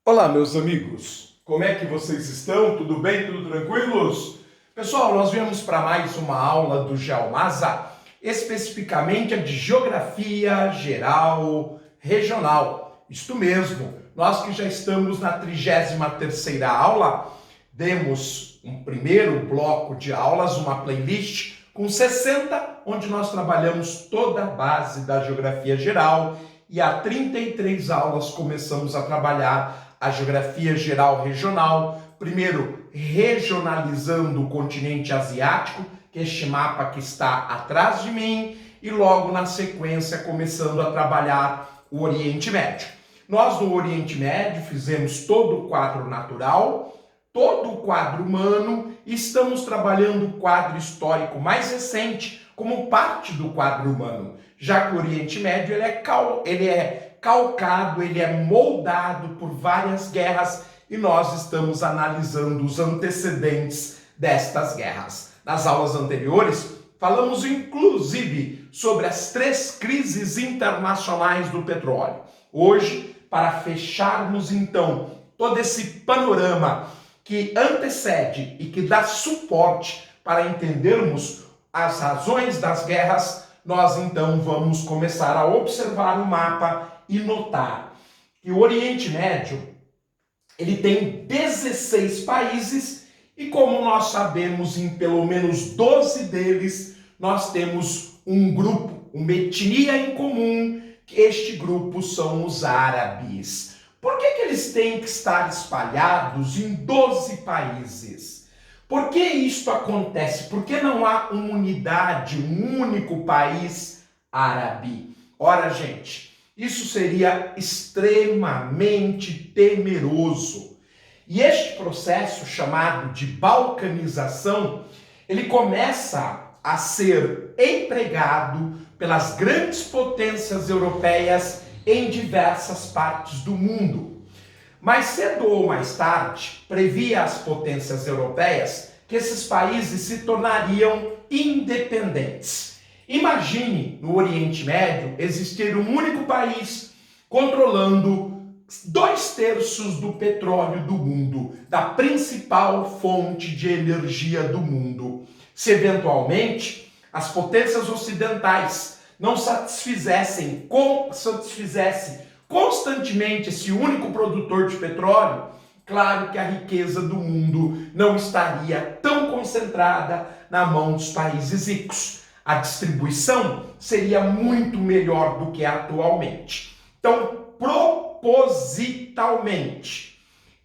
Olá, meus amigos, como é que vocês estão? Tudo bem? Tudo tranquilos? Pessoal, nós viemos para mais uma aula do GeoMasa, especificamente a de Geografia Geral Regional. Isto mesmo, nós que já estamos na 33ª aula, demos um primeiro bloco de aulas, uma playlist com 60, onde nós trabalhamos toda a base da Geografia Geral, e há 33 aulas começamos a trabalhar a Geografia Geral Regional, primeiro regionalizando o continente asiático, que é este mapa que está atrás de mim, e logo na sequência começando a trabalhar o Oriente Médio. Nós no Oriente Médio fizemos todo o quadro natural, todo o quadro humano, e estamos trabalhando o quadro histórico mais recente como parte do quadro humano, já que o Oriente Médio ele é calcado, ele é moldado por várias guerras e nós estamos analisando os antecedentes destas guerras. Nas aulas anteriores, falamos inclusive sobre as 3 crises internacionais do petróleo. Hoje, para fecharmos então todo esse panorama que antecede e que dá suporte para entendermos as razões das guerras, nós então vamos começar a observar o mapa e notar que o Oriente Médio ele tem 16 países e, como nós sabemos, em pelo menos 12 deles nós temos um grupo, uma etnia em comum, que este grupo são os árabes. Por que eles têm que estar espalhados em 12 países? Por que isto acontece? Por que não há uma unidade, um único país árabe? Ora, gente, isso seria extremamente temeroso. E este processo chamado de balcanização, ele começa a ser empregado pelas grandes potências europeias em diversas partes do mundo. Mais cedo ou mais tarde, previa as potências europeias que esses países se tornariam independentes. Imagine no Oriente Médio existir um único país controlando 2/3 do petróleo do mundo, da principal fonte de energia do mundo. Se eventualmente as potências ocidentais não satisfizessem constantemente esse único produtor de petróleo, claro que a riqueza do mundo não estaria tão concentrada na mão dos países ricos. A distribuição seria muito melhor do que atualmente. Então, propositalmente,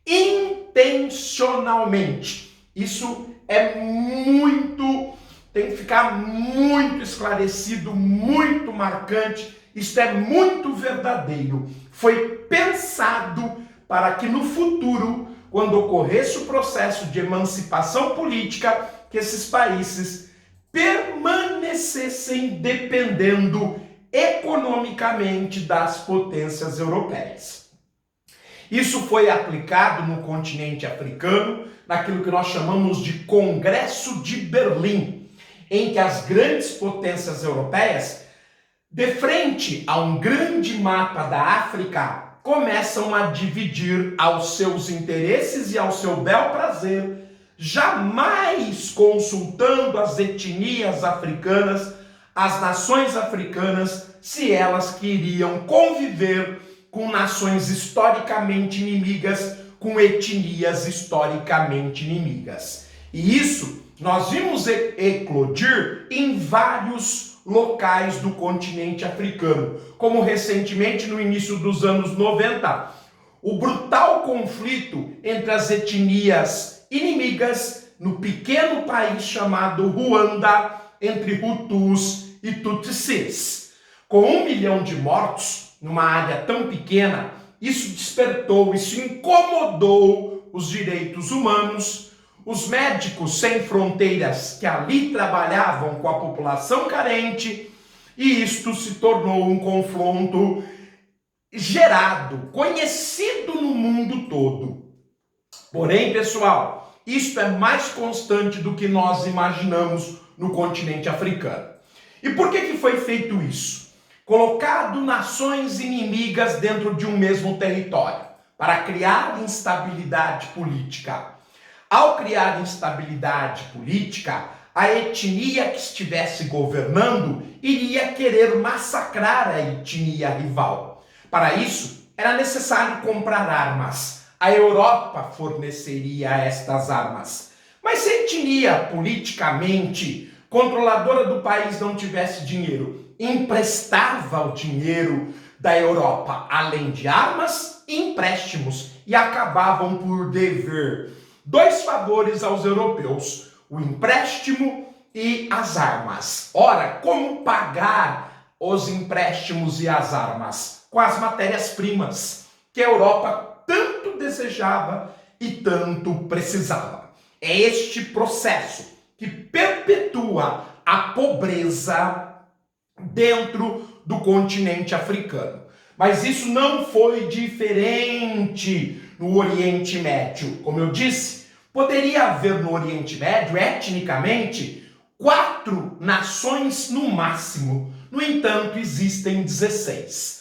intencionalmente, isso tem que ficar muito esclarecido, muito marcante. Isto é muito verdadeiro. Foi pensado para que no futuro, quando ocorresse o processo de emancipação política, que esses países permanecessem dependendo economicamente das potências europeias. Isso foi aplicado no continente africano, naquilo que nós chamamos de Congresso de Berlim, em que as grandes potências europeias, de frente a um grande mapa da África, começam a dividir aos seus interesses e ao seu bel prazer, jamais consultando as etnias africanas, as nações africanas, se elas queriam conviver com nações historicamente inimigas, com etnias historicamente inimigas. E isso nós vimos eclodir em vários locais do continente africano, como recentemente no início dos anos 90, o brutal conflito entre as etnias inimigas no pequeno país chamado Ruanda, entre Hutus e Tutsis. Com 1 milhão de mortos numa área tão pequena, isso incomodou os direitos humanos. Os médicos sem fronteiras que ali trabalhavam com a população carente, e isto se tornou um confronto gerado, conhecido no mundo todo. Porém, pessoal, isto é mais constante do que nós imaginamos no continente africano. E por que foi feito isso? Colocado nações inimigas dentro de um mesmo território. para criar instabilidade política. Ao criar instabilidade política, a etnia que estivesse governando iria querer massacrar a etnia rival. Para isso, era necessário comprar armas. A Europa forneceria estas armas. Mas se a etnia politicamente controladora do país não tivesse dinheiro, emprestava o dinheiro da Europa, além de armas e empréstimos, e acabavam por dever dois favores aos europeus: o empréstimo e as armas. Ora, como pagar os empréstimos e as armas? Com as matérias-primas que a Europa tanto desejava e tanto precisava. É este processo que perpetua a pobreza dentro do continente africano. Mas isso não foi diferente no Oriente Médio. Como eu disse, poderia haver no Oriente Médio, etnicamente, 4 nações no máximo. No entanto, existem 16.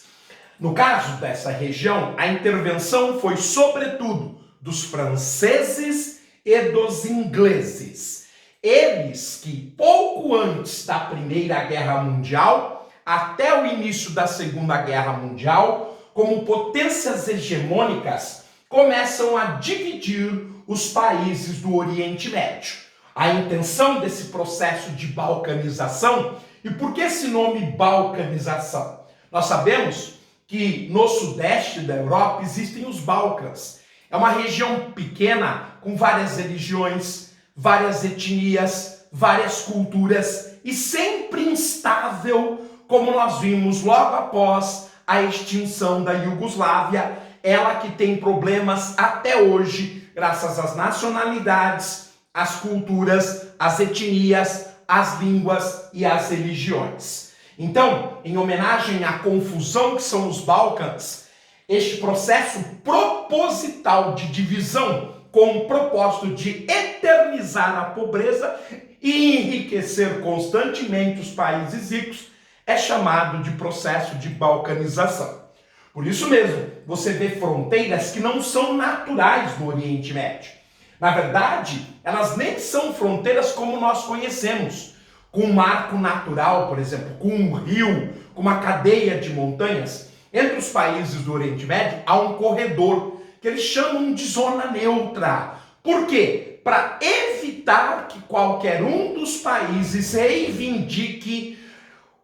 No caso dessa região, a intervenção foi sobretudo dos franceses e dos ingleses. Eles que pouco antes da Primeira Guerra Mundial, até o início da Segunda Guerra Mundial, como potências hegemônicas, começam a dividir os países do Oriente Médio. A intenção desse processo de balcanização, e por que esse nome balcanização? Nós sabemos que no sudeste da Europa existem os Balcãs. É uma região pequena com várias religiões, várias etnias, várias culturas e sempre instável, como nós vimos logo após a extinção da Iugoslávia, ela que tem problemas até hoje, graças às nacionalidades, às culturas, às etnias, às línguas e às religiões. Então, em homenagem à confusão que são os Balcãs, este processo proposital de divisão com o propósito de eternizar a pobreza e enriquecer constantemente os países ricos é chamado de processo de balcanização. Por isso mesmo, você vê fronteiras que não são naturais no Oriente Médio. Na verdade, elas nem são fronteiras como nós conhecemos, com um marco natural, por exemplo, com um rio, com uma cadeia de montanhas. Entre os países do Oriente Médio há um corredor que eles chamam de zona neutra. Por quê? Para evitar que qualquer um dos países reivindique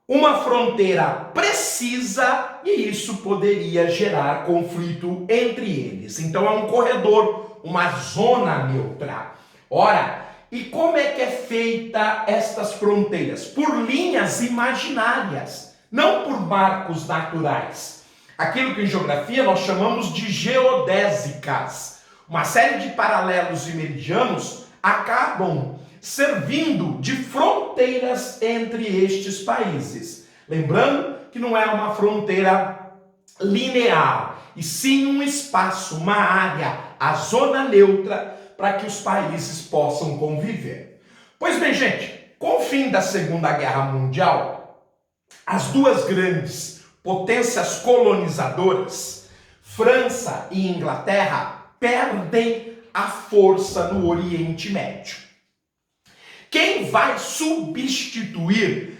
uma fronteira precisa e isso poderia gerar conflito entre eles. Então é um corredor, uma zona neutra. Ora, e como é que é feita estas fronteiras? Por linhas imaginárias, não por marcos naturais. Aquilo que em geografia nós chamamos de geodésicas. Uma série de paralelos e meridianos acabam servindo de fronteiras entre estes países. Lembrando que não é uma fronteira linear, e sim um espaço, uma área, a zona neutra, para que os países possam conviver. Pois bem, gente, com o fim da Segunda Guerra Mundial, as duas grandes potências colonizadoras, França e Inglaterra, perdem a força no Oriente Médio. Quem vai substituir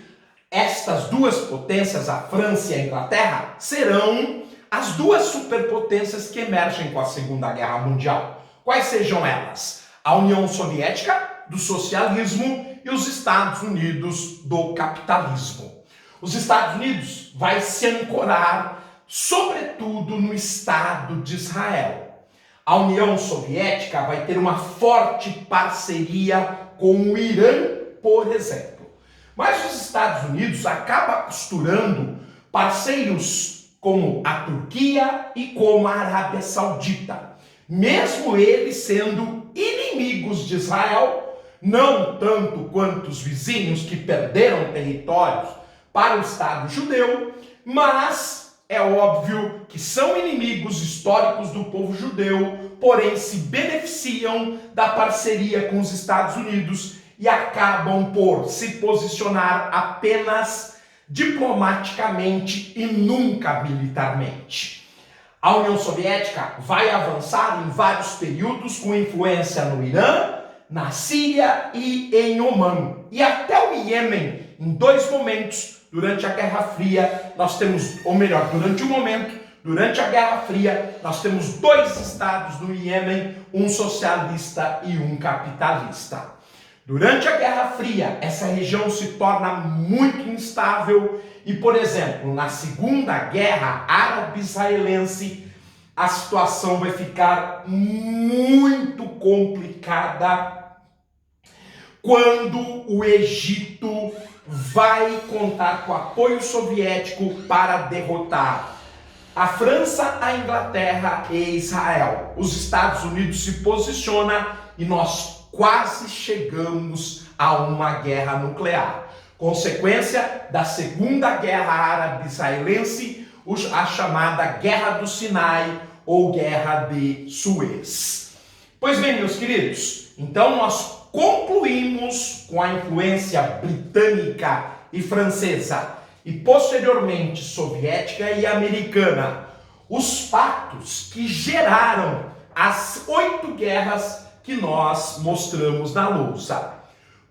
estas duas potências, a França e a Inglaterra, serão as duas superpotências que emergem com a Segunda Guerra Mundial. Quais sejam elas? A União Soviética, do socialismo, e os Estados Unidos, do capitalismo. Os Estados Unidos vai se ancorar, sobretudo, no Estado de Israel. A União Soviética vai ter uma forte parceria com o Irã, por exemplo. Mas os Estados Unidos acabam costurando parceiros como a Turquia e como a Arábia Saudita. Mesmo eles sendo inimigos de Israel, não tanto quanto os vizinhos que perderam territórios para o Estado judeu, mas é óbvio que são inimigos históricos do povo judeu, porém se beneficiam da parceria com os Estados Unidos e acabam por se posicionar apenas diplomaticamente e nunca militarmente. A União Soviética vai avançar em vários períodos com influência no Irã, na Síria e em Omã. E até o Iêmen, em 2 momentos, durante a Guerra Fria, nós temos, ou melhor, durante a Guerra Fria, nós temos 2 estados no Iêmen, um socialista e um capitalista. Durante a Guerra Fria, essa região se torna muito instável e, por exemplo, na Segunda Guerra Árabe-Israelense, a situação vai ficar muito complicada quando o Egito vai contar com apoio soviético para derrotar a França, a Inglaterra e Israel. Os Estados Unidos se posicionam e nós quase chegamos a uma guerra nuclear. Consequência da Segunda Guerra Árabe-Israelense, a chamada Guerra do Sinai ou Guerra de Suez. Pois bem, meus queridos, então nós concluímos com a influência britânica e francesa e posteriormente soviética e americana os pactos que geraram as 8 guerras que nós mostramos na lousa.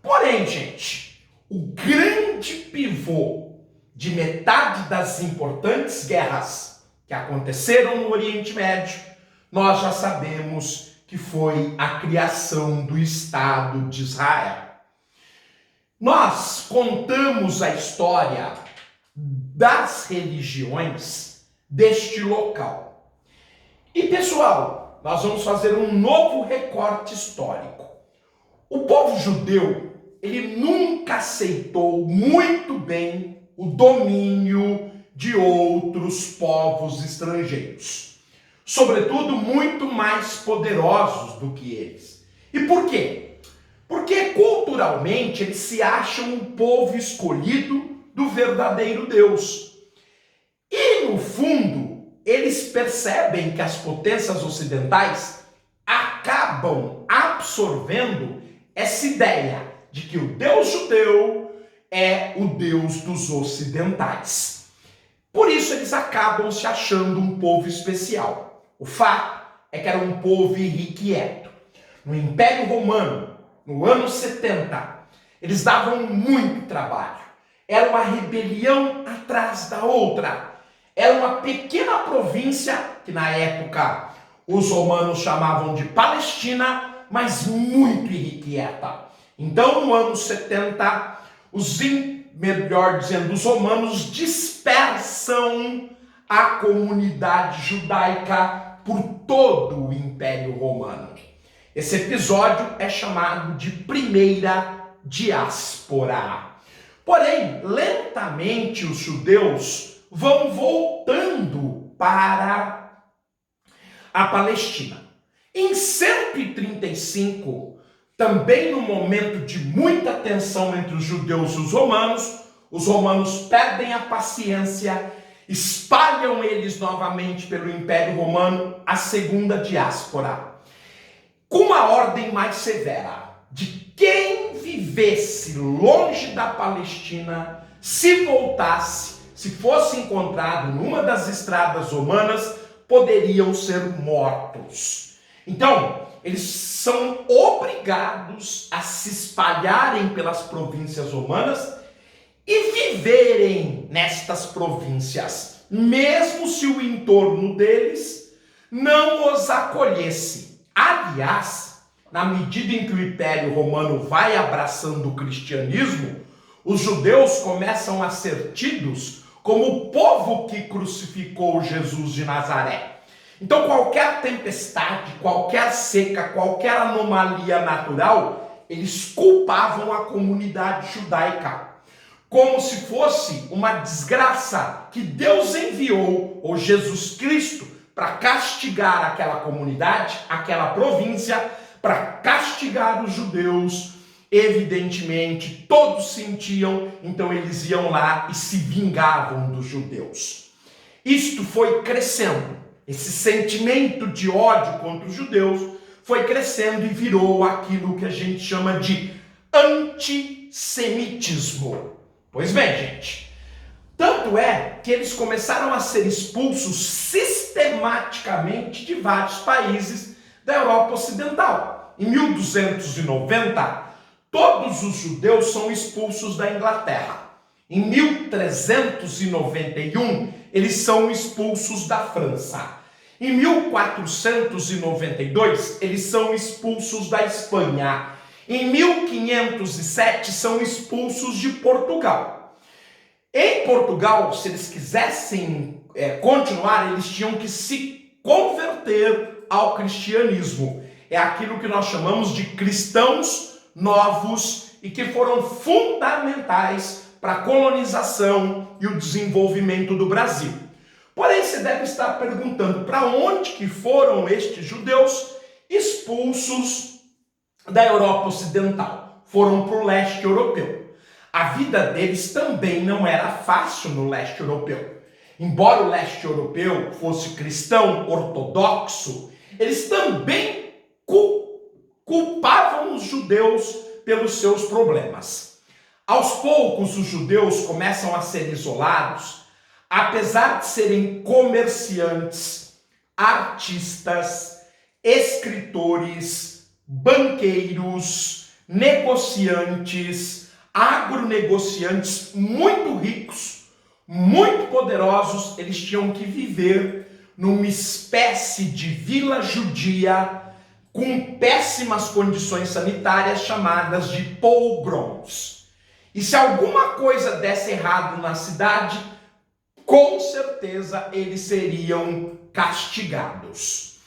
Porém, gente, o grande pivô de metade das importantes guerras que aconteceram no Oriente Médio, nós já sabemos que foi a criação do Estado de Israel. Nós contamos a história das religiões deste local. E, pessoal, nós vamos fazer um novo recorte histórico. O povo judeu, ele nunca aceitou muito bem o domínio de outros povos estrangeiros, sobretudo muito mais poderosos do que eles. E por quê? Porque culturalmente eles se acham um povo escolhido do verdadeiro Deus. E no fundo, eles percebem que as potências ocidentais acabam absorvendo essa ideia de que o Deus judeu é o Deus dos ocidentais. Por isso eles acabam se achando um povo especial. O fato é que era um povo irrequieto. No Império Romano, no ano 70, eles davam muito trabalho. Era uma rebelião atrás da outra. Era uma pequena província que na época os romanos chamavam de Palestina, mas muito irrequieta. Então, no ano 70, os romanos dispersam a comunidade judaica por todo o Império Romano. Esse episódio é chamado de Primeira Diáspora. Porém, lentamente os judeus vão voltando para a Palestina. Em 135, também no momento de muita tensão entre os judeus e os romanos perdem a paciência, espalham eles novamente pelo Império Romano a segunda diáspora, com uma ordem mais severa de quem vivesse longe da Palestina, se voltasse, se fosse encontrado numa das estradas romanas, poderiam ser mortos. Então, eles são obrigados a se espalharem pelas províncias romanas e viverem nestas províncias, mesmo se o entorno deles não os acolhesse. Aliás, na medida em que o Império Romano vai abraçando o cristianismo, os judeus começam a ser tidos como o povo que crucificou Jesus de Nazaré. Então, qualquer tempestade, qualquer seca, qualquer anomalia natural, eles culpavam a comunidade judaica, como se fosse uma desgraça que Deus enviou, ou Jesus Cristo, para castigar aquela comunidade, aquela província, para castigar os judeus. Evidentemente, todos sentiam, então eles iam lá e se vingavam dos judeus. Isto foi crescendo, esse sentimento de ódio contra os judeus foi crescendo e virou aquilo que a gente chama de antissemitismo. Pois bem, gente, tanto é que eles começaram a ser expulsos sistematicamente sistematicamente de vários países da Europa Ocidental. Em 1290, todos os judeus são expulsos da Inglaterra. Em 1391, eles são expulsos da França. Em 1492, eles são expulsos da Espanha. Em 1507, são expulsos de Portugal. Em Portugal, se eles quisessem continuar, eles tinham que se converter ao cristianismo. É aquilo que nós chamamos de cristãos novos e que foram fundamentais para a colonização e o desenvolvimento do Brasil. Porém, você deve estar perguntando para onde que foram estes judeus expulsos da Europa Ocidental. Foram para o leste europeu. A vida deles também não era fácil no leste europeu. Embora o leste europeu fosse cristão ortodoxo, eles também culpavam os judeus pelos seus problemas. Aos poucos, os judeus começam a ser isolados, apesar de serem comerciantes, artistas, escritores, banqueiros, negociantes, agronegociantes muito ricos, muito poderosos. Eles tinham que viver numa espécie de vila judia com péssimas condições sanitárias chamadas de pogroms. E se alguma coisa desse errado na cidade, com certeza eles seriam castigados.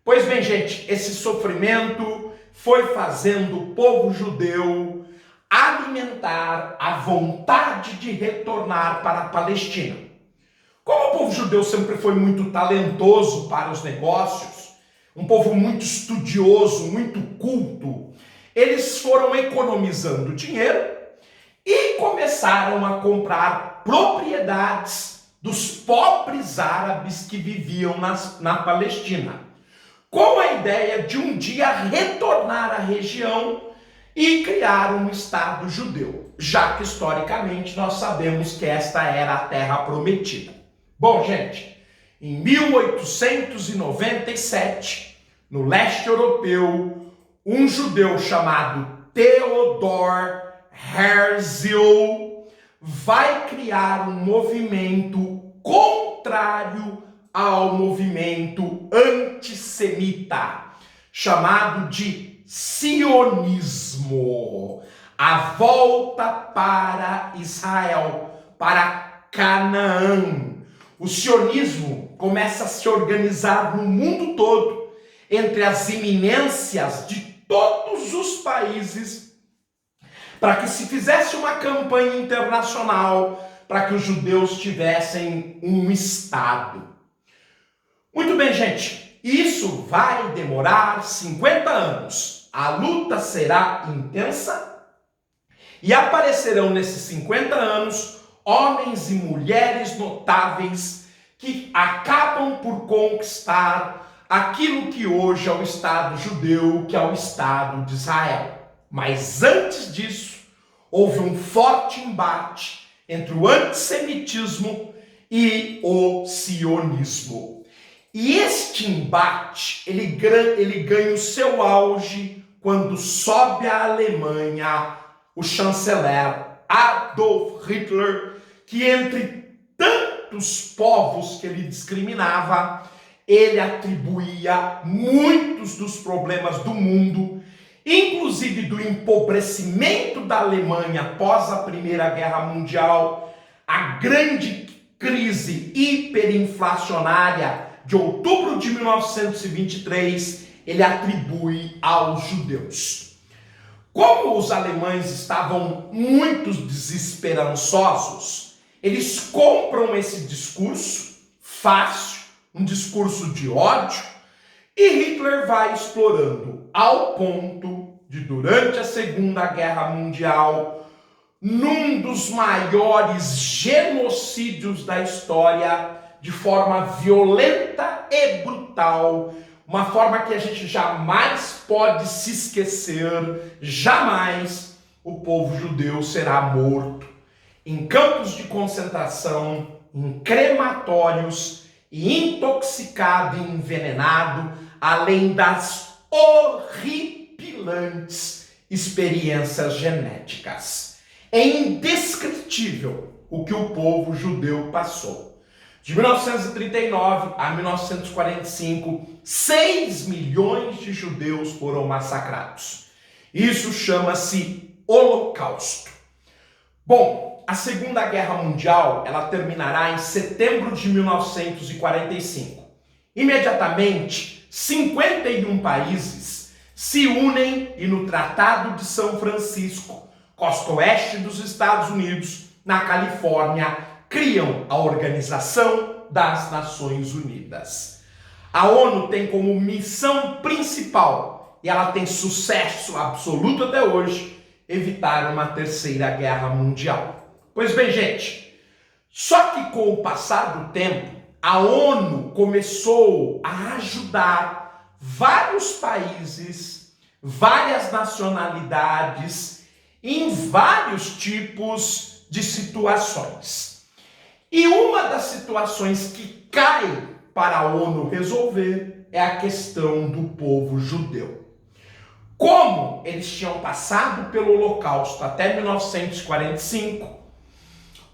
Pois bem, gente, esse sofrimento foi fazendo o povo judeu alimentar a vontade de retornar para a Palestina. Como o povo judeu sempre foi muito talentoso para os negócios, um povo muito estudioso, muito culto, eles foram economizando dinheiro e começaram a comprar propriedades dos pobres árabes que viviam na Palestina, com a ideia de um dia retornar à região e criar um Estado judeu, já que historicamente nós sabemos que esta era a Terra Prometida. Bom, gente, em 1897, no leste europeu, um judeu chamado Theodor Herzl vai criar um movimento contrário ao movimento antissemita, chamado de sionismo, a volta para Israel, para Canaã. O sionismo começa a se organizar no mundo todo, entre as eminências de todos os países, para que se fizesse uma campanha internacional para que os judeus tivessem um Estado. Muito bem, gente, isso vai demorar 50 anos. A luta será intensa e aparecerão nesses 50 anos homens e mulheres notáveis que acabam por conquistar aquilo que hoje é o Estado judeu, que é o Estado de Israel. Mas antes disso, houve um forte embate entre o antissemitismo e o sionismo. E este embate, ele ganha o seu auge quando sobe à Alemanha o chanceler Adolf Hitler, que entre tantos povos que ele discriminava, ele atribuía muitos dos problemas do mundo, inclusive do empobrecimento da Alemanha após a Primeira Guerra Mundial, a grande crise hiperinflacionária de outubro de 1923, ele atribui aos judeus. Como os alemães estavam muito desesperançosos, eles compram esse discurso fácil, um discurso de ódio, e Hitler vai explorando ao ponto de, durante a Segunda Guerra Mundial, num dos maiores genocídios da história, de forma violenta e brutal, uma forma que a gente jamais pode se esquecer, jamais o povo judeu será morto em campos de concentração, em crematórios e intoxicado e envenenado, além das horripilantes experiências genéticas. É indescritível o que o povo judeu passou. De 1939 a 1945, 6 milhões de judeus foram massacrados. Isso chama-se Holocausto. Bom, a Segunda Guerra Mundial ela terminará em setembro de 1945. Imediatamente, 51 países se unem e no Tratado de São Francisco, costa oeste dos Estados Unidos, na Califórnia, criam a Organização das Nações Unidas. A ONU tem como missão principal, e ela tem sucesso absoluto até hoje, evitar uma terceira guerra mundial. Pois bem, gente, só que com o passar do tempo, a ONU começou a ajudar vários países, várias nacionalidades, em vários tipos de situações. E uma das situações que cai para a ONU resolver é a questão do povo judeu. Como eles tinham passado pelo Holocausto até 1945,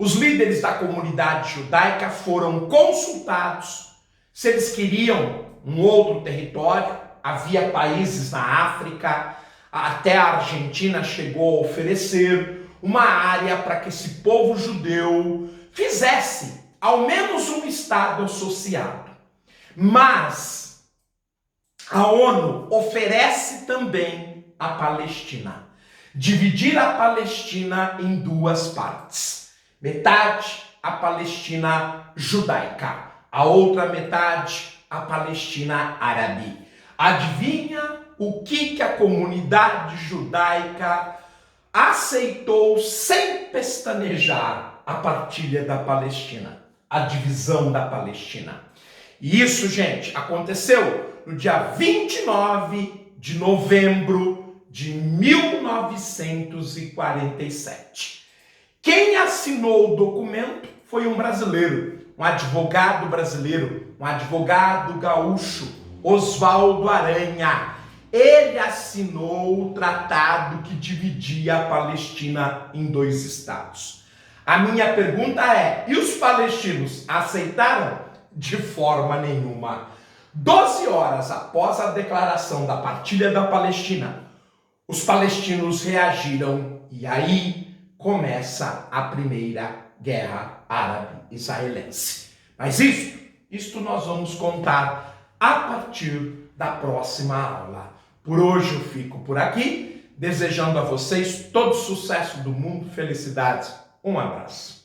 os líderes da comunidade judaica foram consultados se eles queriam um outro território. Havia países na África, até a Argentina chegou a oferecer uma área para que esse povo judeu fizesse ao menos um estado associado. Mas a ONU oferece também a Palestina. Dividir a Palestina em duas partes. Metade a Palestina judaica, a outra metade a Palestina árabe. Adivinha o que a comunidade judaica aceitou sem pestanejar a partilha da Palestina, a divisão da Palestina. E isso, gente, aconteceu no dia 29 de novembro de 1947. Quem assinou o documento foi um brasileiro, um advogado brasileiro, um advogado gaúcho, Oswaldo Aranha. Ele assinou o tratado que dividia a Palestina em dois estados. A minha pergunta é, e os palestinos aceitaram? De forma nenhuma. 12 horas após a declaração da partilha da Palestina, os palestinos reagiram e aí começa a primeira guerra árabe-israelense. Mas isto nós vamos contar a partir da próxima aula. Por hoje eu fico por aqui, desejando a vocês todo o sucesso do mundo, felicidades, um abraço.